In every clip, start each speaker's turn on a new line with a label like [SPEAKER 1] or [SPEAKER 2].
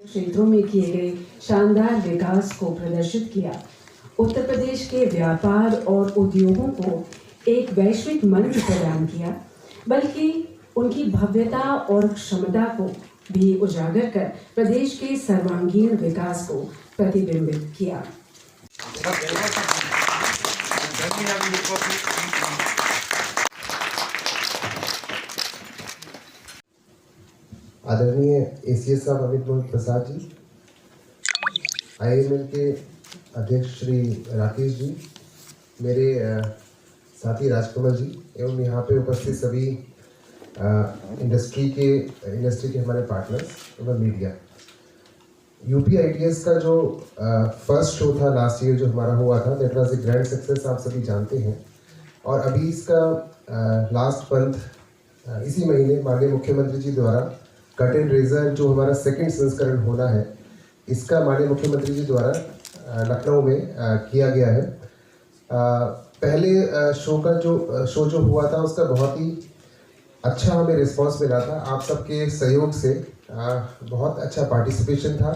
[SPEAKER 1] क्षेत्रों में किए गए शानदार विकास को प्रदर्शित किया। उत्तर प्रदेश के व्यापार और उद्योगों को एक वैश्विक मंच प्रदान किया, बल्कि उनकी भव्यता और क्षमता को भी उजागर कर प्रदेश के सर्वांगीण विकास को प्रतिबिंबित किया।
[SPEAKER 2] आदरणीय एसीएस साहब अमित मोहन प्रसाद जी, IIML के अध्यक्ष श्री राकेश जी, मेरे साथी राजकमल जी एवं यहाँ पे उपस्थित सभी इंडस्ट्री के हमारे पार्टनर्स एवं मीडिया। यूपी ITS का जो फर्स्ट शो था लास्ट ईयर जो हमारा हुआ था, that was a grand success, आप सभी जानते हैं। और अभी इसका लास्ट मंथ इसी महीने माननीय मुख्यमंत्री जी द्वारा कट एंड रेजर जो हमारा सेकंड संस्करण होना है, इसका माननीय मुख्यमंत्री जी द्वारा लखनऊ में किया गया है। पहले शो जो हुआ था उसका बहुत ही अच्छा हमें रिस्पांस मिला था। आप सबके सहयोग से बहुत अच्छा पार्टिसिपेशन था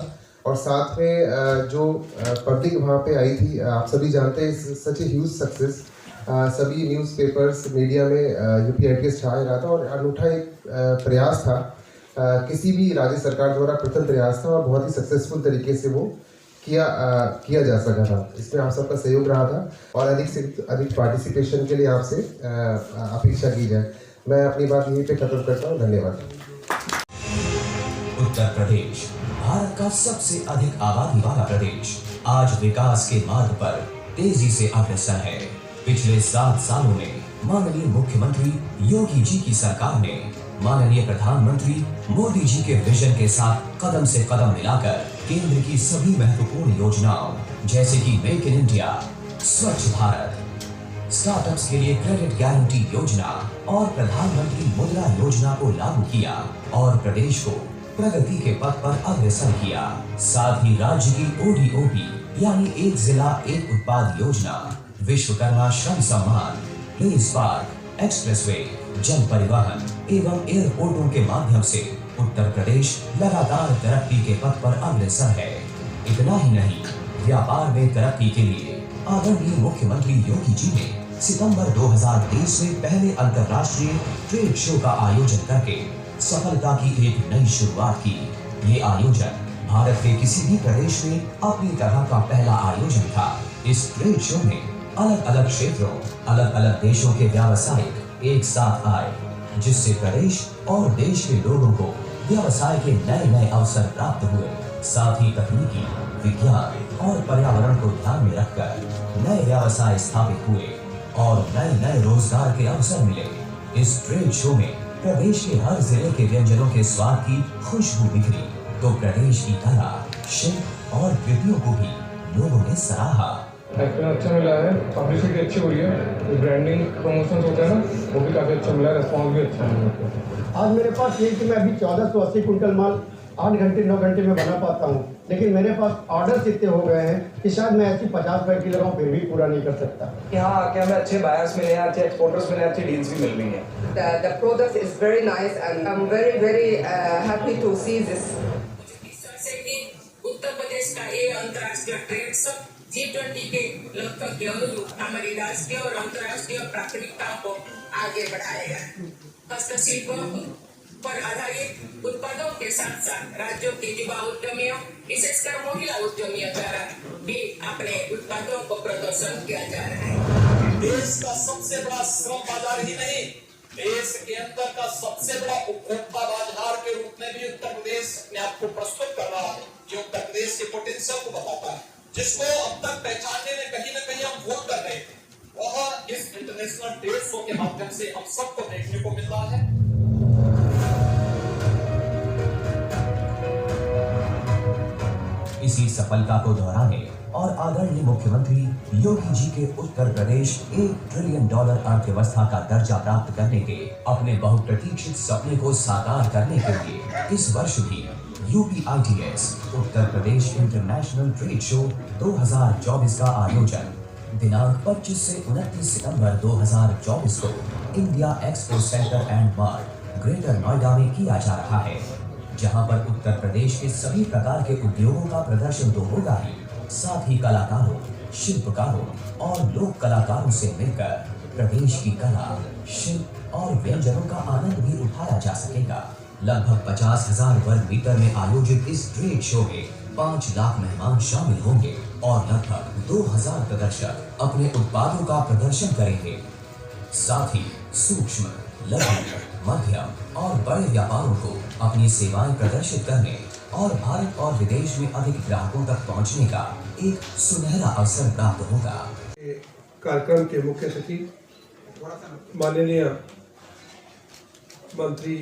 [SPEAKER 2] और साथ में जो पब्लिक वहाँ पे आई थी, आप सभी जानते हैं सच ए ह्यूज सक्सेस। सभी न्यूज़पेपर्स मीडिया में यूपी ITS छाया रहा था और अनूठा एक प्रयास था, किसी भी राज्य सरकार द्वारा प्रथम प्रयास था और बहुत ही सक्सेसफुल तरीके से वो किया जा सका था। इसमें आप सबका सहयोग रहा था और अधिक से अधिक पार्टिसिपेशन के लिए आपसे अपेक्षा की जाए। मैं अपनी बात यहीं पे खत्म करता हूँ। धन्यवाद।
[SPEAKER 3] उत्तर प्रदेश भारत का सबसे अधिक आबादी वाला प्रदेश आज विकास के मार्ग पर तेजी से अग्रसर है। पिछले 7 सालों में माननीय मुख्यमंत्री योगी जी की सरकार ने माननीय प्रधानमंत्री मोदी जी के विजन के साथ कदम से कदम मिलाकर केंद्र की सभी महत्वपूर्ण योजनाओं जैसे कि मेक इन इंडिया, स्वच्छ भारत, स्टार्टअप्स के लिए क्रेडिट गारंटी योजना और प्रधानमंत्री मुद्रा योजना को लागू किया और प्रदेश को प्रगति के पथ पर अग्रसर किया। साथ ही राज्य की ODOP यानी एक जिला एक उत्पाद योजना, विश्वकर्मा श्रम सम्मान, लेस पार्क, एक्सप्रेसवे, जल परिवहन एवं एयरपोर्टों के माध्यम से उत्तर प्रदेश लगातार तरक्की के पथ पर अग्रसर है। इतना ही नहीं, व्यापार में तरक्की के लिए आदरणीय मुख्यमंत्री योगी जी ने सितंबर 2023 में पहले अंतर्राष्ट्रीय ट्रेड शो का आयोजन करके सफलता की एक नई शुरुआत की। ये आयोजन भारत के किसी भी प्रदेश में अपनी तरह का पहला आयोजन था। इस ट्रेड शो में अलग अलग क्षेत्रों, अलग अलग देशों के व्यावसायिक एक साथ आए, जिससे प्रदेश और देश के लोगों को व्यवसाय के नए नए अवसर प्राप्त हुए। साथ ही तकनीकी, विज्ञान और पर्यावरण को ध्यान में रखकर नए व्यवसाय स्थापित हुए और नए नए रोजगार के अवसर मिले। इस ट्रेड शो में प्रदेश के हर जिले के व्यंजनों के स्वाद की खुशबू बिखरी, तो प्रदेश की कला, शिल्प और कृतियों को भी लोगों ने सराहा।
[SPEAKER 4] अच्छा मिला है, पब्लिसिटी अच्छी हुई है, ब्रांडिंग प्रमोशन होता है ना, वो भी काफ़ी अच्छा मिला है, रिस्पॉन्स भी अच्छा है।
[SPEAKER 5] आज मेरे पास ये कि मैं अभी 1480 कुंटल माल 8 घंटे 9 घंटे में बना पाता हूँ, लेकिन मेरे पास ऑर्डर्स इतने हो गए हैं कि शायद मैं ऐसी 50 पैक की लगाऊँ फिर भी पूरा नहीं कर सकता।
[SPEAKER 6] यहाँ आके हमें अच्छे बायर्स मिले हैं, अच्छे एक्सपोर्टर्स मिले हैं, अच्छी डील्स भी मिल रही हैं।
[SPEAKER 7] The product is very nice and I'm very happy to see this.
[SPEAKER 8] Uttar Pradesh का ये अंतर्राष्ट्रीय ट्रेड शो G20 के लगभग अनुरूप हमारी राष्ट्रीय और अंतर्राष्ट्रीय प्राथमिकताओं को आगे बढ़ाएगा। हस्तशिल्प पर आधारित उत्पादों के साथ साथ राज्यों के युवा उद्यमियों, विशेषकर महिला उद्यमियों द्वारा भी अपने उत्पादों को प्रदर्शन किया जा रहा है।
[SPEAKER 9] देश का सबसे बड़ा श्रम बाजार ही नहीं, देश के अंदर का सबसे बड़ा उपभोक्ता बाजार के रूप में भी उत्तर प्रदेश अपने आप को प्रस्तुत कर रहा है, जो उत्तर प्रदेश के पोटेंशियल को बताता है, जिसको अब तक पहचानने में कहीं न कहीं हम भूल कर रहे थे। वह इस इंटरनेशनल ट्रेड शो के माध्यम से हम सबको देखने को मिल रहा है।
[SPEAKER 3] इसी सफलता को दोहराने और आदरणीय मुख्यमंत्री योगी जी के उत्तर प्रदेश $1 ट्रिलियन अर्थव्यवस्था का दर्जा प्राप्त करने के अपने बहुप्रतीक्षित सपने को साकार करने के लिए इस वर्ष भी UP ITS Uttar Pradesh international trade show 2024 का आयोजन दिनांक 25 से 29 सितंबर 2024 को India expo centre and mart greater Noida में किया जा रहा है, जहां पर उत्तर प्रदेश के सभी प्रकार के उद्योगों का प्रदर्शन तो होगा ही, साथ ही कलाकारों, शिल्पकारों और लोक कलाकारों से मिलकर प्रदेश की कला, शिल्प और व्यंजनों का आनंद भी उठाया जा सकेगा। लगभग 50,000 वर्ग मीटर में आयोजित इस ट्रेड शो में 5 लाख मेहमान शामिल होंगे और लगभग 2000 प्रदर्शक अपने उत्पादों का प्रदर्शन करेंगे। साथ ही सूक्ष्म, लघु, मध्यम और बड़े व्यापारों को अपनी सेवाएं प्रदर्शित करने और भारत और विदेश में अधिक ग्राहकों तक पहुंचने का एक सुनहरा अवसर प्राप्त होगा।
[SPEAKER 10] कार्यक्रम के मुख्य सचिव माननीय मंत्री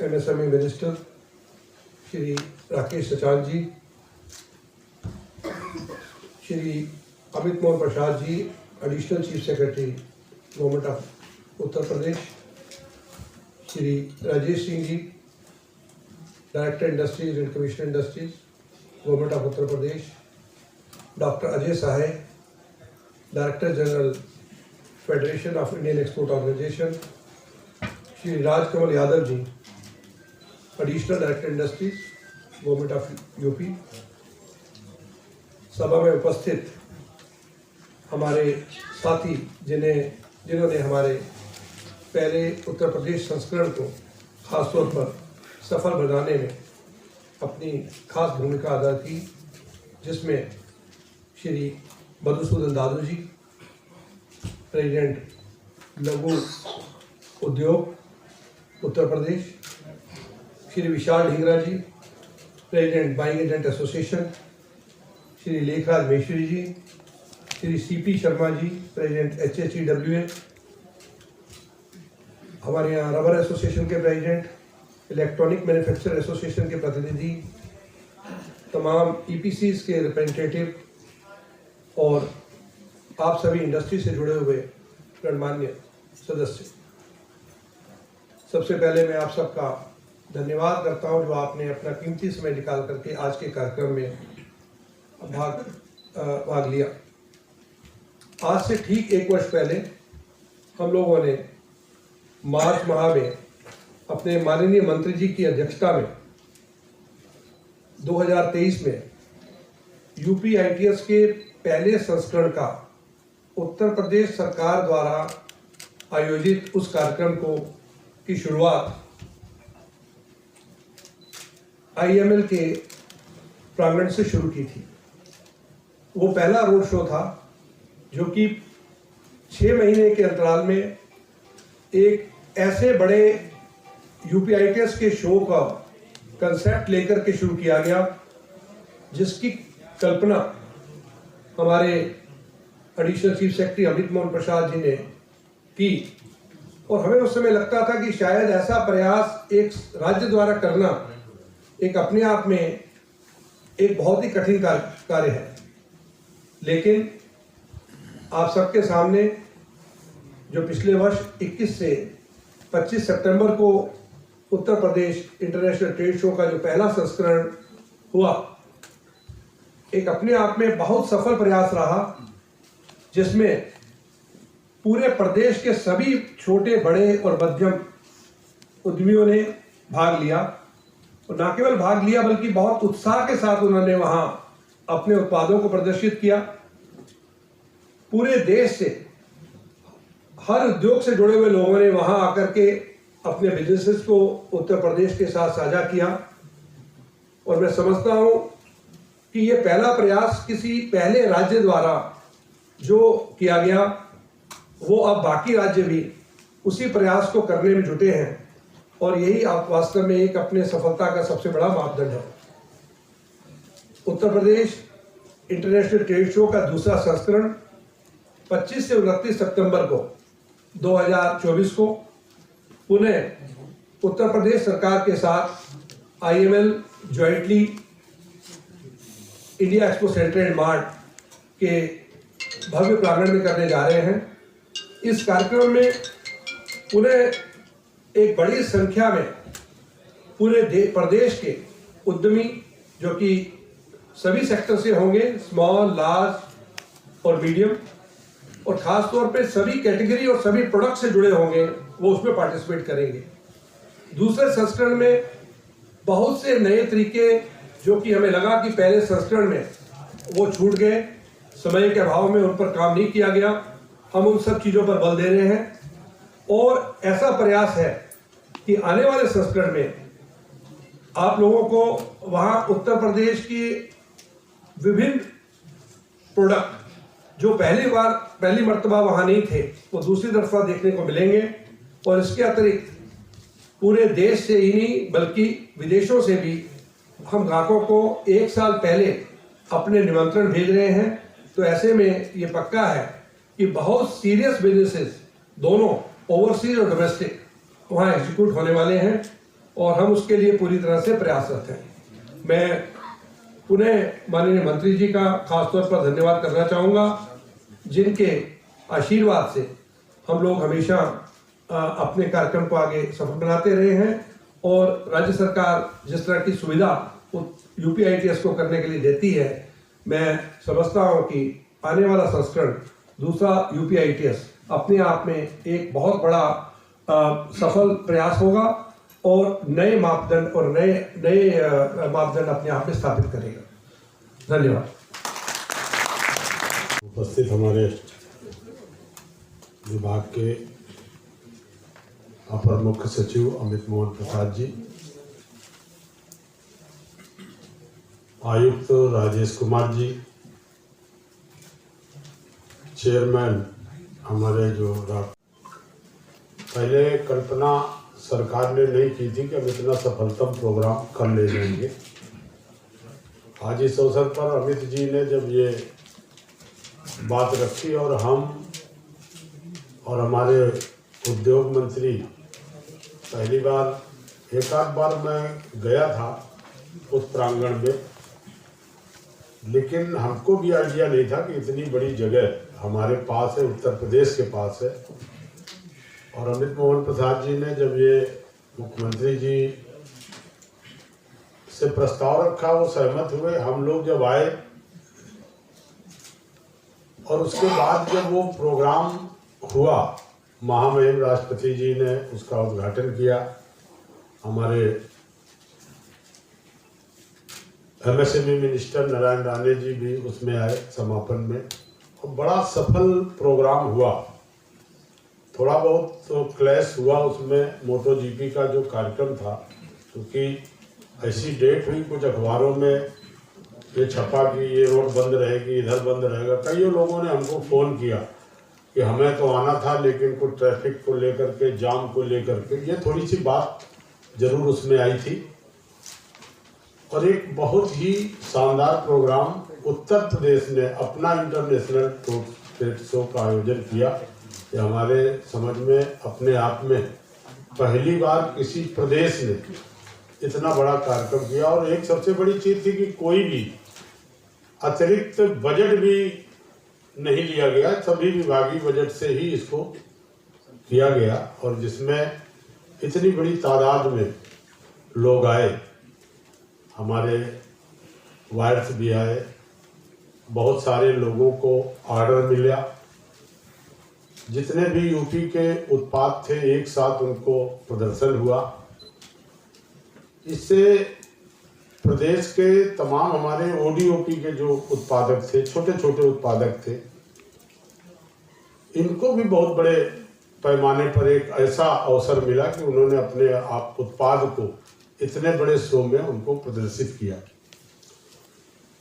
[SPEAKER 10] MSME minister Shri Rakesh Sachan ji, Shri Amit Mohan Prasad ji, additional chief secretary government of Uttar Pradesh, Shri Rajesh Singh ji, director industries and commissioner industries government of Uttar Pradesh, doctor Ajay Sahai, director general federation of Indian export organisation, Shri Rajkamal Yadav ji, additional director industries government of UP, सभा में उपस्थित हमारे साथी जिन्होंने हमारे पहले उत्तर प्रदेश संस्करण को खासतौर पर सफल बनाने में अपनी खास भूमिका अदा की, जिसमें Shri Madhusudan Dadu ji, president Laghu Udyog Uttar Pradesh, Shri Vishal Dhingra ji, president buying agent association, Shri Lekhraj Maheshwari ji, Shri CP Sharma ji, president HHEWA, हमारे यहाँ रबर एसोसिएशन के प्रेसिडेंट, इलेक्ट्रॉनिक मैन्युफैक्चरर एसोसिएशन के प्रतिनिधि, तमाम EPCs के रिप्रेजेंटेटिव और आप सभी इंडस्ट्री से जुड़े हुए गणमान्य सदस्य, सबसे पहले मैं आप सबका धन्यवाद करता हूं जो आपने अपना कीमती समय निकाल करके आज के कार्यक्रम में भाग लिया। आज से ठीक 1 वर्ष पहले हम लोगों ने मार्च माह में अपने माननीय मंत्री जी की अध्यक्षता में 2023 में UPITS के पहले संस्करण का उत्तर प्रदेश सरकार द्वारा आयोजित उस कार्यक्रम की शुरुआत IML के प्रांगण से शुरू की थी। वो पहला रोड शो था जो कि 6 महीने के अंतराल में एक ऐसे बड़े UPITS के शो का कंसेप्ट लेकर के शुरू किया गया जिसकी कल्पना हमारे additional chief secretary Amit Mohan Prasad ji ने की, और हमें उस समय लगता था कि शायद ऐसा प्रयास एक राज्य द्वारा करना एक अपने आप में एक बहुत ही कठिन कार्य है। लेकिन आप सबके सामने जो पिछले वर्ष 21 से 25 सितंबर को Uttar Pradesh international trade show का जो पहला संस्करण हुआ, एक अपने आप में बहुत सफल प्रयास रहा, जिसमें पूरे प्रदेश के सभी छोटे बड़े और मध्यम उद्यमियों ने भाग लिया, और न केवल भाग लिया बल्कि बहुत उत्साह के साथ उन्होंने वहां अपने उत्पादों को प्रदर्शित किया। पूरे देश से हर उद्योग से जुड़े हुए लोगों ने वहां आकर के अपने बिजनेसेस को उत्तर प्रदेश के साथ साझा किया, और मैं समझता हूं कि ये पहला प्रयास किसी पहले राज्य द्वारा जो किया गया, वो अब बाकी राज्य भी उसी प्रयास को करने में जुटे हैं, और यही आप वास्तव में एक अपने सफलता का सबसे बड़ा मापदंड है। Uttar Pradesh international trade show का दूसरा संस्करण 25 से 29 सितंबर को 2024 को पुनः उत्तर प्रदेश सरकार के साथ IML jointly India expo centre and mart के भव्य प्रांगण में करने जा रहे हैं। इस कार्यक्रम में पुनः एक बड़ी संख्या में पूरे प्रदेश के उद्यमी, जो कि सभी सेक्टर से होंगे, स्मॉल, लार्ज और मीडियम, और खास तौर पे सभी कैटेगरी और सभी प्रोडक्ट से जुड़े होंगे, वो उसमें पार्टिसिपेट करेंगे। दूसरे संस्करण में बहुत से नए तरीके जो कि हमें लगा कि पहले संस्करण में वो छूट गए, समय के अभाव में उन पर काम नहीं किया गया, हम उन सब चीज़ों पर बल दे रहे हैं। और ऐसा प्रयास है कि आने वाले संस्करण में आप लोगों को वहाँ उत्तर प्रदेश की विभिन्न प्रोडक्ट जो पहली मर्तबा वहाँ नहीं थे, वो दूसरी दफा देखने को मिलेंगे। और इसके अतिरिक्त पूरे देश से ही नहीं बल्कि विदेशों से भी हम ग्राहकों को 1 साल पहले अपने निमंत्रण भेज रहे हैं। तो ऐसे में ये पक्का है कि बहुत सीरियस बिजनेसेस दोनों ओवरसीज और डोमेस्टिक वहाँ एग्जीक्यूट होने वाले हैं और हम उसके लिए पूरी तरह से प्रयासरत हैं। मैं पुनः माननीय मंत्री जी का खासतौर पर धन्यवाद करना चाहूँगा, जिनके आशीर्वाद से हम लोग हमेशा अपने कार्यक्रम को आगे सफल बनाते रहे हैं। और राज्य सरकार जिस तरह की सुविधा UPITS को करने के लिए देती है, मैं समझता हूँ कि आने वाला संस्करण दूसरा UPITS अपने आप में एक बहुत बड़ा सफल प्रयास होगा और नए मापदंड और नए मापदंड अपने आप में स्थापित करेगा। धन्यवाद।
[SPEAKER 11] उपस्थित हमारे विभाग के अपर मुख्य सचिव अमित मोहन प्रसाद जी, आयुक्त राजेश कुमार जी, चेयरमैन हमारे जो पहले कल्पना सरकार ने नहीं की थी कि हम इतना सफलतम प्रोग्राम कर ले जाएंगे। आज इस अवसर पर अमित जी ने जब ये बात रखी और हम और हमारे उद्योग मंत्री पहली बार एक आध बार मैं गया था उस प्रांगण में, लेकिन हमको भी आइडिया नहीं था कि इतनी बड़ी जगह हमारे पास है, उत्तर प्रदेश के पास है। और अमित मोहन प्रसाद जी ने जब ये मुख्यमंत्री जी से प्रस्ताव रखा, वो सहमत हुए। हम लोग जब आए और उसके बाद जब वो प्रोग्राम हुआ, महामहिम राष्ट्रपति जी ने उसका उद्घाटन किया, हमारे MSME मिनिस्टर नारायण राणे जी भी उसमें आए समापन में, और बड़ा सफल प्रोग्राम हुआ। थोड़ा बहुत तो क्लैश हुआ उसमें, MotoGP का जो कार्यक्रम था, क्योंकि ऐसी डेट हुई कुछ अखबारों में ये छपा कि ये रोड बंद रहेगी, इधर बंद रहेगा। कई लोगों ने हमको फ़ोन किया कि हमें तो आना था लेकिन कुछ ट्रैफिक को लेकर के, जाम को लेकर के, ये थोड़ी सी बात जरूर उसमें आई थी। और एक बहुत ही शानदार प्रोग्राम उत्तर प्रदेश ने अपना इंटरनेशनल ट्रेड शो का आयोजन किया। ये हमारे समझ में अपने आप में पहली बार किसी प्रदेश ने इतना बड़ा कार्यक्रम किया। और एक सबसे बड़ी चीज़ थी कि कोई भी अतिरिक्त बजट भी नहीं लिया गया, सभी विभागीय बजट से ही इसको किया गया। और जिसमें इतनी बड़ी तादाद में लोग आए, हमारे वायर्स भी आए, बहुत सारे लोगों को ऑर्डर मिला। जितने भी यूपी के उत्पाद थे एक साथ उनको प्रदर्शन हुआ। इससे प्रदेश के तमाम हमारे ODOP के जो उत्पादक थे, छोटे छोटे उत्पादक थे, इनको भी बहुत बड़े पैमाने पर एक ऐसा अवसर मिला कि उन्होंने अपने आप उत्पाद को इतने बड़े शो में उनको प्रदर्शित किया।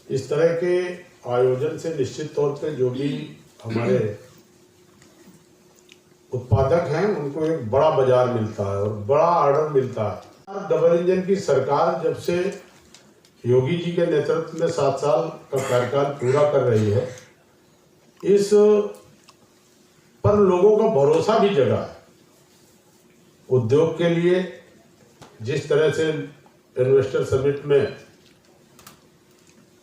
[SPEAKER 11] इस तरह के आयोजन से निश्चित तौर पे जो भी हमारे उत्पादक हैं उनको एक बड़ा बाजार मिलता है और बड़ा ऑर्डर मिलता है। डबल इंजन की सरकार जब से योगी जी के नेतृत्व में 7 साल का कार्यकाल पूरा कर रही है, इस पर लोगों का भरोसा भी जगा है। उद्योग के लिए जिस तरह से इन्वेस्टर समिट में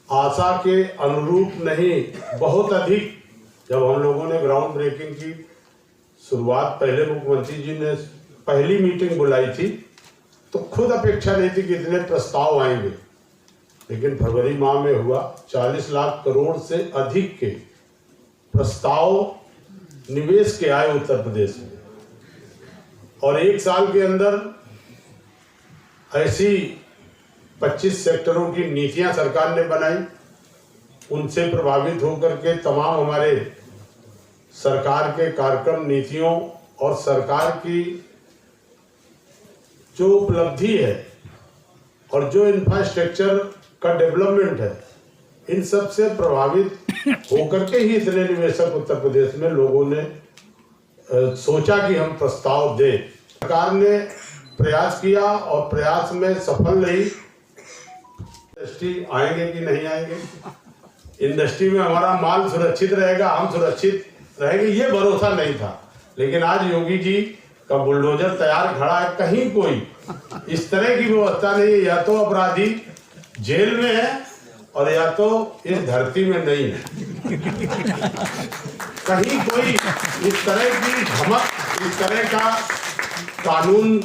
[SPEAKER 11] आशा के अनुरूप नहीं, बहुत अधिक, जब हम लोगों ने ग्राउंड ब्रेकिंग की शुरुआत, पहले मुख्यमंत्री जी ने पहली मीटिंग बुलाई थी तो खुद अपेक्षा नहीं थी कि इतने प्रस्ताव आएंगे, लेकिन फरवरी माह में हुआ। 40 लाख करोड़ से अधिक के प्रस्ताव निवेश के आए उत्तर प्रदेश में, और 1 साल के अंदर ऐसी 25 सेक्टरों की नीतियां सरकार ने बनाई, उनसे प्रभावित होकर के तमाम हमारे सरकार के कार्यक्रम, नीतियों और सरकार की जो उपलब्धि है और जो इंफ्रास्ट्रक्चर का डेवलपमेंट है, इन सब से प्रभावित होकर के ही इतने निवेशक उत्तर प्रदेश में लोगों ने सोचा कि हम प्रस्ताव दें। सरकार ने प्रयास किया और प्रयास में सफल रही। इंडस्ट्री आएंगे कि नहीं आएंगे, इंडस्ट्री में हमारा माल सुरक्षित रहेगा, हम सुरक्षित रहेंगे, ये भरोसा नहीं था। लेकिन आज योगी जी का बुलडोजर तैयार खड़ा है, कहीं कोई इस तरह की व्यवस्था नहीं है, या तो अपराधी जेल में है और या तो इस धरती में नहीं है। कहीं कोई इस तरह की धमक, इस तरह का कानून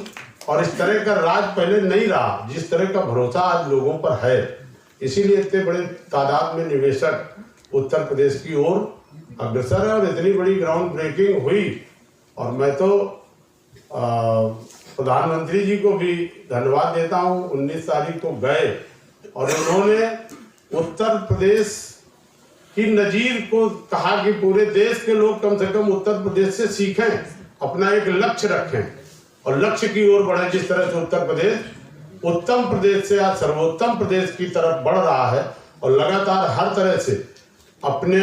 [SPEAKER 11] और इस तरह का राज पहले नहीं रहा, जिस तरह का भरोसा आज लोगों पर है। इसीलिए इतने बड़े तादाद में निवेशक उत्तर प्रदेश की ओर अग्रसर है और इतनी बड़ी ग्राउंड ब्रेकिंग हुई। और मैं तो प्रधानमंत्री जी को भी धन्यवाद देता हूँ। 19 तारीख को गए और उन्होंने उत्तर प्रदेश की नजीर को कहा कि पूरे देश के लोग कम से कम उत्तर प्रदेश से सीखें, अपना एक लक्ष्य रखें और लक्ष्य की ओर बढ़े। जिस तरह से उत्तर प्रदेश उत्तम प्रदेश से आज सर्वोत्तम प्रदेश की तरफ बढ़ रहा है और लगातार हर तरह से अपने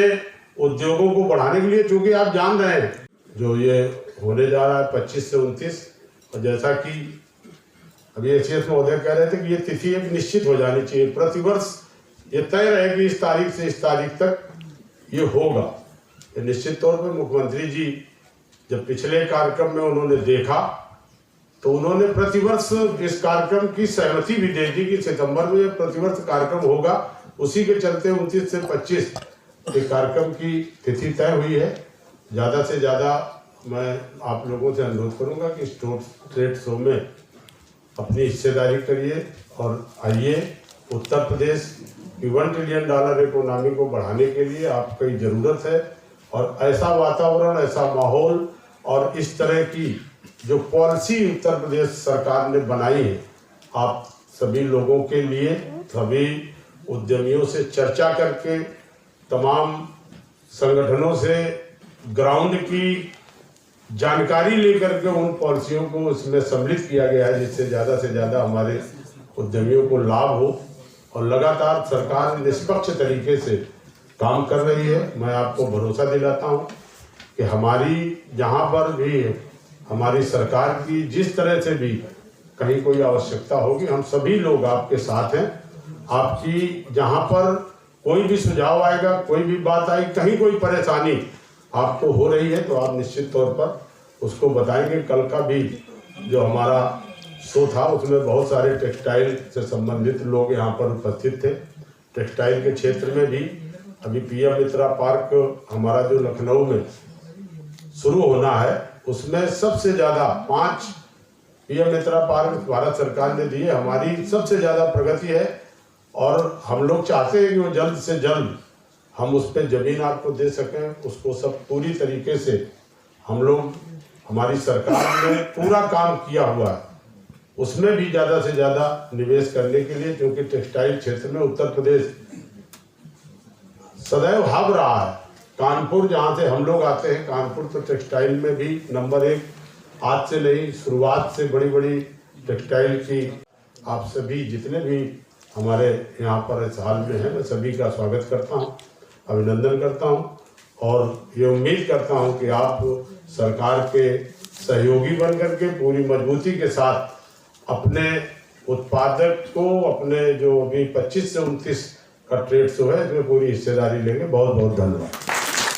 [SPEAKER 11] उद्योगों को बढ़ाने के लिए, चूंकि आप जान रहे हैं जो ये होने जा रहा है 25 से 29, और जैसा कि अभी एसीएस महोदय कह रहे थे कि ये तिथि एक निश्चित हो जानी चाहिए, प्रतिवर्ष ये तय रहे कि इस तारीख से इस तारीख तक ये होगा। ये निश्चित तौर पर मुख्यमंत्री जी जब पिछले कार्यक्रम में उन्होंने देखा तो उन्होंने प्रतिवर्ष इस कार्यक्रम की सहमति भी दे दी कि सितंबर में प्रतिवर्ष कार्यक्रम होगा। उसी के चलते 29 से 25 एक कार्यक्रम की तिथि तय हुई है। ज़्यादा से ज़्यादा मैं आप लोगों से अनुरोध करूंगा कि ट्रेड शो में अपनी हिस्सेदारी करिए और आइए। उत्तर प्रदेश की $1 ट्रिलियन इकोनॉमी को बढ़ाने के लिए आपकी ज़रूरत है और ऐसा वातावरण, ऐसा माहौल और इस तरह की जो पॉलिसी उत्तर प्रदेश सरकार ने बनाई है, आप सभी लोगों के लिए, सभी उद्यमियों से चर्चा करके, तमाम संगठनों से ग्राउंड की जानकारी लेकर के उन पॉलिसियों को इसमें सम्मिलित किया गया है, जिससे ज़्यादा से ज़्यादा हमारे उद्यमियों को लाभ हो। और लगातार सरकार निष्पक्ष तरीके से काम कर रही है। मैं आपको भरोसा दिलाता हूं कि हमारी जहां पर भी हमारी सरकार की जिस तरह से भी कहीं कोई आवश्यकता होगी, हम सभी लोग आपके साथ हैं। आपकी जहां पर कोई भी सुझाव आएगा, कोई भी बात आएगी, कहीं कोई परेशानी आपको हो रही है तो आप निश्चित तौर पर उसको बताएंगे। कल का भी जो हमारा शो था उसमें बहुत सारे टेक्सटाइल से संबंधित लोग यहाँ पर उपस्थित थे। टेक्सटाइल के क्षेत्र में भी अभी पीएम मित्रा पार्क हमारा जो लखनऊ में शुरू होना है, उसमें सबसे ज़्यादा 5 पीएम मित्रा पार्क भारत सरकार ने दिए। हमारी सबसे ज़्यादा प्रगति है और हम लोग चाहते हैं कि वो जल्द से जल्द हम उस पर ज़मीन आपको दे सकें। उसको सब पूरी तरीके से हम लोग, हमारी सरकार ने पूरा काम किया हुआ है, उसमें भी ज़्यादा से ज़्यादा निवेश करने के लिए, क्योंकि टेक्सटाइल क्षेत्र में उत्तर प्रदेश सदैव हब रहा है। कानपुर जहाँ से हम लोग आते हैं, कानपुर तो टेक्सटाइल में भी नंबर 1, आज से नहीं, शुरुआत से बड़ी बड़ी टेक्सटाइल की। आप सभी जितने भी हमारे यहाँ पर इस हाल में हैं, मैं सभी का स्वागत करता हूँ, अभिनंदन करता हूँ और ये उम्मीद करता हूँ कि आप सरकार के सहयोगी बन करके पूरी मजबूती के साथ अपने उत्पादक को, अपने जो अभी 25 से 29 का ट्रेड शो है, इसमें पूरी हिस्सेदारी लेंगे। बहुत बहुत धन्यवाद।